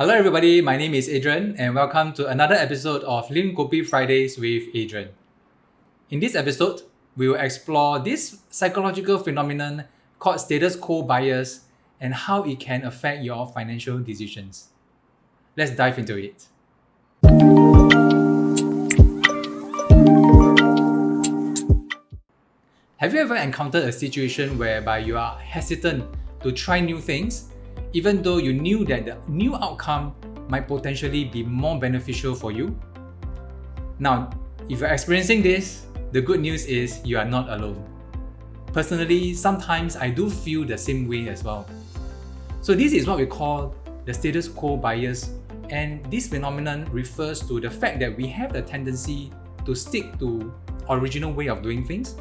Hello everybody, my name is Adrian and welcome to another episode of Lim Kopi Fridays with Adrian. In this episode, we will explore this psychological phenomenon called status quo bias and how it can affect your financial decisions. Let's dive into it. Have you ever encountered a situation whereby you are hesitant to try new things even though you knew that the new outcome might potentially be more beneficial for you? Now, if you're experiencing this, the good news is you are not alone. Personally, sometimes I do feel the same way as well. So this is what we call the status quo bias, and this phenomenon refers to the fact that we have the tendency to stick to original way of doing things,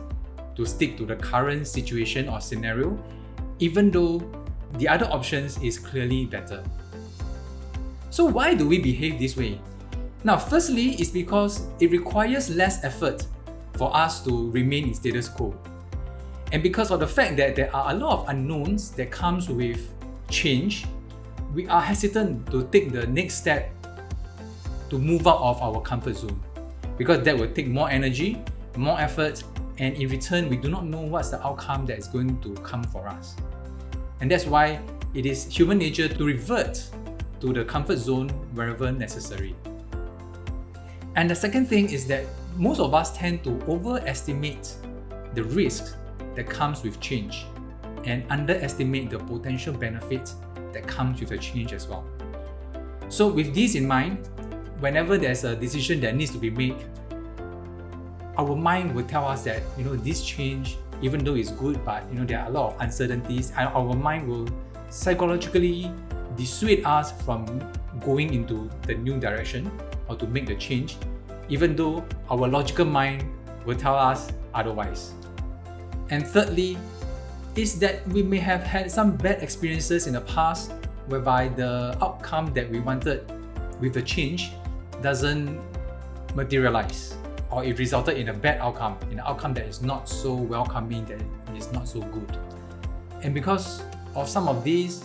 to stick to the current situation or scenario, even though the other options is clearly better. So why do we behave this way? Now, firstly, it's because it requires less effort for us to remain in status quo. And because of the fact that there are a lot of unknowns that comes with change, we are hesitant to take the next step to move out of our comfort zone, because that will take more energy, more effort, and in return, we do not know what's the outcome that is going to come for us. And that's why it is human nature to revert to the comfort zone wherever necessary. And the second thing is that most of us tend to overestimate the risk that comes with change and underestimate the potential benefits that comes with the change as well. So with this in mind, whenever there's a decision that needs to be made, our mind will tell us that this change, even though it's good, but there are a lot of uncertainties, and our mind will psychologically dissuade us from going into the new direction or to make the change, even though our logical mind will tell us otherwise. And thirdly, is that we may have had some bad experiences in the past whereby the outcome that we wanted with the change doesn't materialize, or it resulted in a bad outcome, in an outcome that is not so welcoming, that is not so good. And because of some of these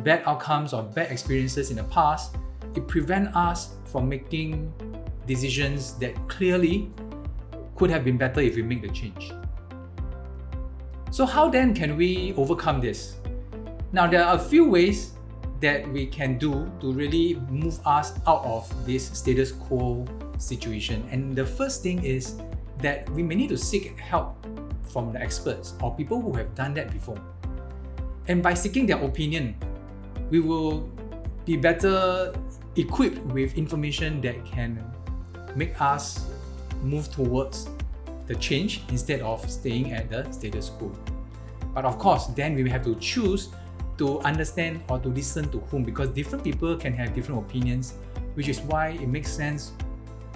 bad outcomes or bad experiences in the past, it prevents us from making decisions that clearly could have been better if we make the change. So how then can we overcome this? Now, there are a few ways that we can do to really move us out of this status quo situation. And the first thing is that we may need to seek help from the experts or people who have done that before. And by seeking their opinion, we will be better equipped with information that can make us move towards the change instead of staying at the status quo. But of course, then we will have to choose to understand or to listen to whom, because different people can have different opinions, which is why it makes sense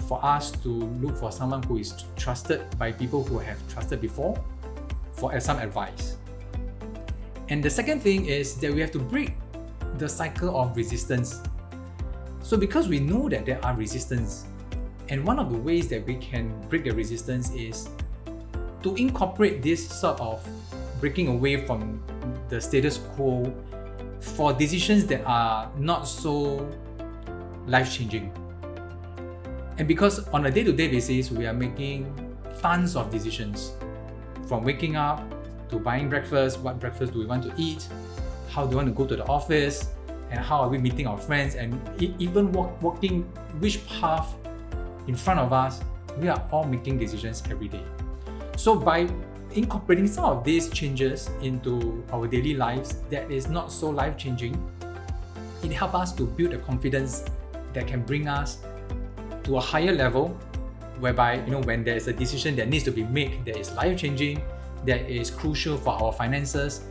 for us to look for someone who is trusted by people who have trusted before for some advice. And the second thing is that we have to break the cycle of resistance. So because we know that there are resistance, and one of the ways that we can break the resistance is to incorporate this sort of breaking away from the status quo for decisions that are not so life-changing. And because on a day-to-day basis, we are making tons of decisions, from waking up to buying breakfast, what breakfast do we want to eat, how do we want to go to the office, and how are we meeting our friends, and even walking which path in front of us. We are all making decisions every day. So by incorporating some of these changes into our daily lives that is not so life-changing, it helps us to build a confidence that can bring us to a higher level, whereby when there is a decision that needs to be made that is life-changing, that is crucial for our finances,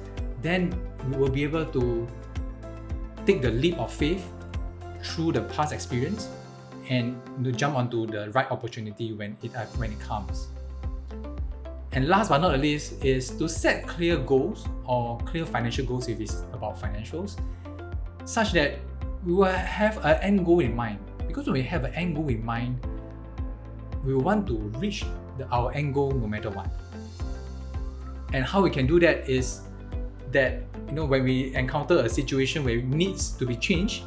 then we will be able to take the leap of faith through the past experience and to jump onto the right opportunity when it comes. And last but not least is to set clear goals or clear financial goals if it's about financials, such that we will have an end goal in mind. Because when we have an end goal in mind, we want to reach our end goal no matter what. And how we can do that is that when we encounter a situation where it needs to be changed,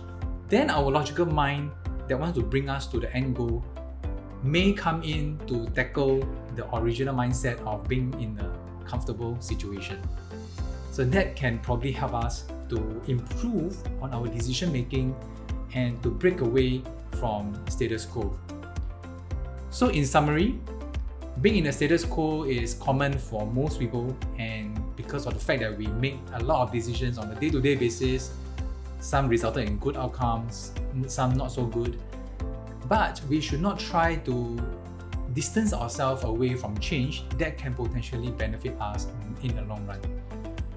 then our logical mind that wants to bring us to the end goal may come in to tackle the original mindset of being in a comfortable situation. So that can probably help us to improve on our decision making and to break away from status quo. So in summary, being in a status quo is common for most people, and because of the fact that we make a lot of decisions on a day-to-day basis, some resulted in good outcomes, some not so good. But we should not try to distance ourselves away from change that can potentially benefit us in the long run.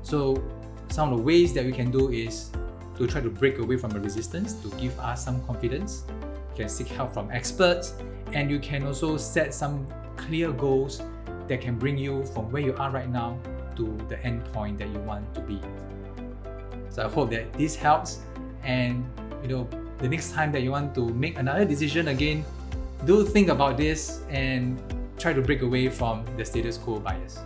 So some of the ways that we can do is to try to break away from the resistance, to give us some confidence. You can seek help from experts, and you can also set some clear goals that can bring you from where you are right now to the end point that you want to be. So I hope that this helps, and the next time that you want to make another decision again, do think about this and try to break away from the status quo bias.